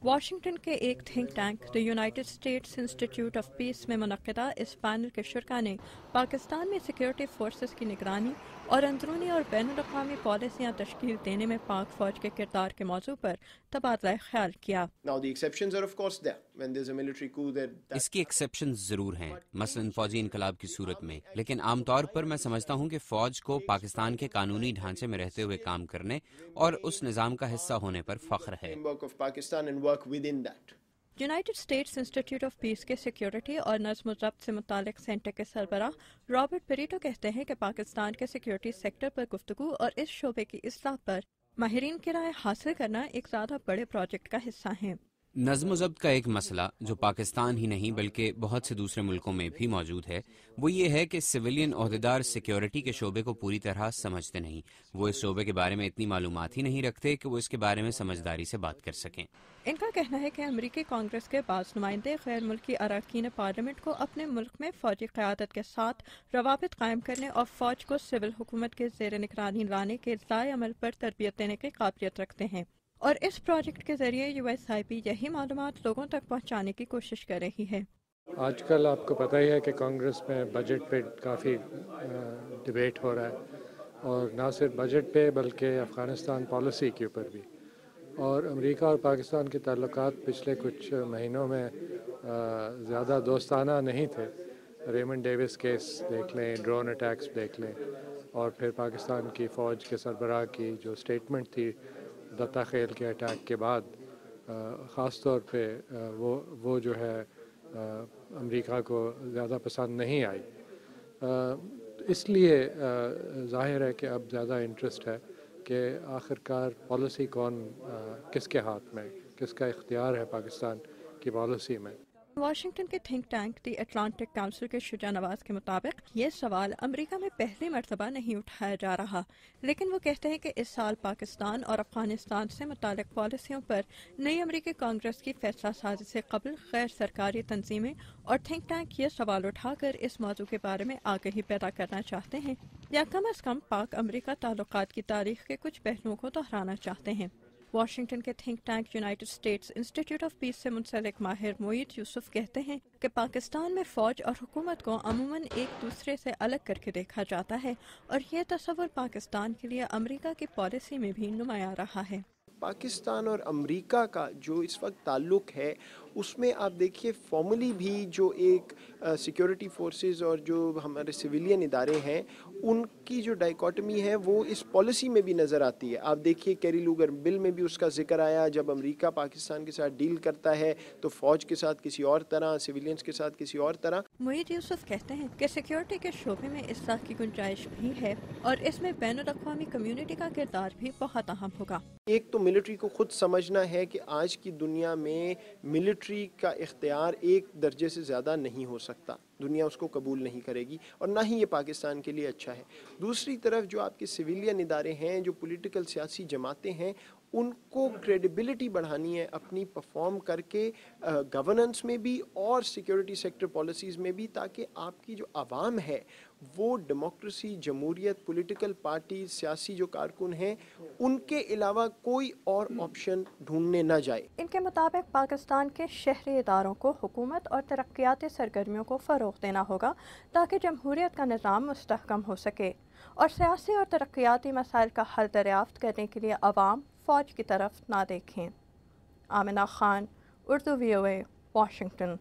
Washington کے ایک think tank the United States institute of peace میں منعقدہ اس پینل کے شرکاء نے پاکستان میں سیکیورٹی فورسز کی نگرانی اور اندرونی اور بین الاقوامی پالیسیاں تشکیل دینے میں پاک فوج کے کردار کے موضوع پر تبادلہ خیال کیا۔ اس کی ایکسیپشنز ضرور ہیں، مثلا فوجی انقلاب کی صورت میں، لیکن عام طور پر میں سمجھتا ہوں کہ فوج کو پاکستان کے قانونی ڈھانچے میں رہتے ہوئے کام کرنے اور اس نظام کا حصہ ہونے پر فخر ہے۔ United States institute of peace کے سیکیورٹی اور نظم و ضبط سے متعلق سینٹر کے سربراہ رابرٹ پیریٹو کہتے ہیں کہ پاکستان کے سیکیورٹی سیکٹر پر گفتگو اور اس شعبے کی اصلاح پر ماہرین کی رائے حاصل کرنا ایک زیادہ بڑے پروجیکٹ کا حصہ ہے۔ نظم و ضبط کا ایک مسئلہ جو پاکستان ہی نہیں بلکہ بہت سے دوسرے ملکوں میں بھی موجود ہے، وہ یہ ہے کہ سویلین عہدیدار سیکیورٹی کے شعبے کو پوری طرح سمجھتے نہیں، وہ اس شعبے کے بارے میں اتنی معلومات ہی نہیں رکھتے کہ وہ اس کے بارے میں سمجھداری سے بات کر سکیں۔ ان کا کہنا ہے کہ امریکی کانگریس کے بعض نمائندے غیر ملکی اراکین پارلیمنٹ کو اپنے ملک میں فوجی قیادت کے ساتھ روابط قائم کرنے اور فوج کو سول حکومت کے زیر نگرانی لانے کے ضائع عمل پر تربیت دینے کی قابلیت رکھتے ہیں، اور اس پروجیکٹ کے ذریعے USIP یہی معلومات لوگوں تک پہنچانے کی کوشش کر رہی ہے۔ آج کل آپ کو پتہ ہی ہے کہ کانگریس میں بجٹ پہ کافی ڈیبیٹ ہو رہا ہے، اور نہ صرف بجٹ پہ بلکہ افغانستان پالیسی کے اوپر بھی، اور امریکہ اور پاکستان کے تعلقات پچھلے کچھ مہینوں میں زیادہ دوستانہ نہیں تھے۔ ریمنڈ ڈیوس کیس دیکھ لیں، ڈرون اٹیکس دیکھ لیں، اور پھر پاکستان کی فوج کے سربراہ کی جو سٹیٹمنٹ تھی دتا خیل کے اٹیک کے بعد، خاص طور پہ وہ جو ہے امریکہ کو زیادہ پسند نہیں آئی۔ اس لیے ظاہر ہے کہ اب زیادہ انٹرسٹ ہے کہ آخرکار پالیسی کس کے ہاتھ میں، کس کا اختیار ہے پاکستان کی پالیسی میں۔ واشنگٹن کے تھنک ٹینک دی اٹلانٹک کونسل کے شجاع نواز کے مطابق یہ سوال امریکہ میں پہلی مرتبہ نہیں اٹھایا جا رہا، لیکن وہ کہتے ہیں کہ اس سال پاکستان اور افغانستان سے متعلق پالیسیوں پر نئی امریکی کانگریس کی فیصلہ سازی سے قبل غیر سرکاری تنظیمیں اور تھنک ٹینک یہ سوال اٹھا کر اس موضوع کے بارے میں آگہی پیدا کرنا چاہتے ہیں یا کم از کم پاک امریکہ تعلقات کی تاریخ کے کچھ پہلوؤں کو دہرانا چاہتے ہیں۔ واشنگٹن کے think tank United States institute of peace سے منسلک ماہر معید یوسف کہتے ہیں کہ پاکستان میں فوج اور حکومت کو عموماً ایک دوسرے سے الگ کر کے دیکھا جاتا ہے، اور یہ تصور پاکستان کے لیے امریکہ کی پالیسی میں بھی نمایاں رہا ہے۔ پاکستان اور امریکہ کا جو اس وقت تعلق ہے، اس میں آپ دیکھیے فارملی بھی جو ایک سیکیورٹی فورسز اور جو ہمارے سویلین ادارے ہیں، ان کی جو ڈائیکاٹمی ہے وہ اس پالیسی میں بھی نظر آتی ہے۔ آپ دیکھیے کیری لوگر بل میں بھی اس کا ذکر آیا، جب امریکہ پاکستان کے ساتھ ڈیل کرتا ہے تو فوج کے ساتھ کسی اور طرح، سویلینز کے ساتھ کسی اور طرح۔ معید یوسف کہتے ہیں کہ سیکیورٹی کے شعبے میں اصلاح کی گنجائش بھی ہے، اور اس میں بین الاقوامی کمیونٹی کا کردار بھی بہت اہم ہوگا۔ ایک تو ملٹری کو خود سمجھنا ہے کہ آج کی دنیا میں ملٹری کا اختیار ایک درجے سے زیادہ نہیں ہو سکتا، دنیا اس کو قبول نہیں کرے گی، اور نہ ہی یہ پاکستان کے لیے اچھا ہے۔ دوسری طرف جو آپ کے سویلین ادارے ہیں، جو پولیٹیکل سیاسی جماعتیں ہیں، ان کو کریڈیبلٹی بڑھانی ہے اپنی پرفارم کر کے گورننس میں بھی اور سیکیورٹی سیکٹر پالیسیز میں بھی، تاکہ آپ کی جو عوام ہے وہ ڈیموکریسی، جمہوریت، پولیٹیکل پارٹی، سیاسی جو کارکن ہیں، ان کے علاوہ کوئی اور آپشن ڈھونڈنے نہ جائے۔ ان کے مطابق پاکستان کے شہری اداروں کو حکومت اور ترقیاتی سرگرمیوں کو فروغ دینا ہوگا تاکہ جمہوریت کا نظام مستحکم ہو سکے، اور سیاسی اور ترقیاتی مسائل کا حل دریافت کرنے کے لیے عوام فوج کی طرف نہ دیکھیں۔ Amna Khan, Urdu VOA، Washington.